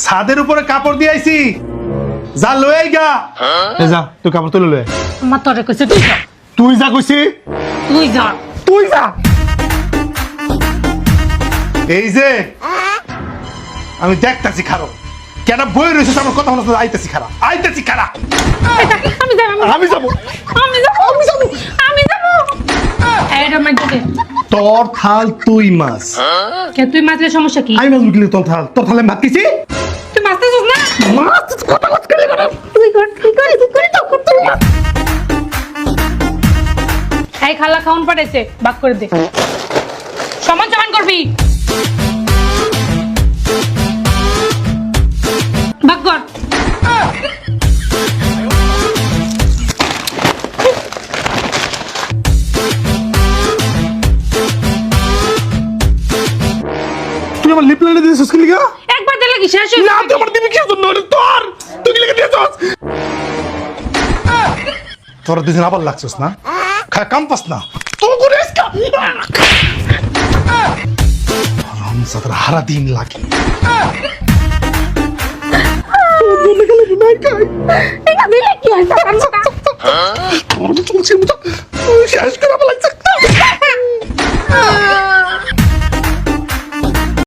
ছাদের উপরে কাপড় দিয়ে আইছি, যা লয়ে আইগা। যা তুই কাপড় তুলে লয়ে। আমার তোরে কইছে তুই যা। তুই যা কইছি, তুই যা। তুই যা। এই যে আমি দেখতাছি খারাপ কেন বই রয়েছে, আমার কথা হলো আইতাছি খারাপ, আইতাছি খারাপ। আমি যাব, আমি যাবো, আমি যাব, আমি যাব, আমি যাব। এইটা মাইতে দে। তোর থাল তুই মাছ। কে তুই মাছের সমস্যা কি? আমি মাছ বুঝলি তোর থাল, তোর থালে ভাত খাইছি। তুই মাছতেছিস না? মাছ কথা কথা করে করে তুই কর, তুই কর, তুই কর, তো কর তুই। এই খালা খাউন পাঠাইছে, ভাগ করে দে। সমান সমান করবি। ভাগ কর। তুই আমার লিপ লাইনে দিয়েছিস কি লিগা? একবার দিলে কি শেষ হয়ে না যাবে? তুই আমার দিবি কি জন্য? তোর তুই কি লিগা দিয়েছিস? তোরা দুজন আবার লাগছিস না, খায় কাম পাস না তো করে আজকা রামজাদার হারা দিন লাগে। এটা দিলে কি হয়? তোর তো চলছে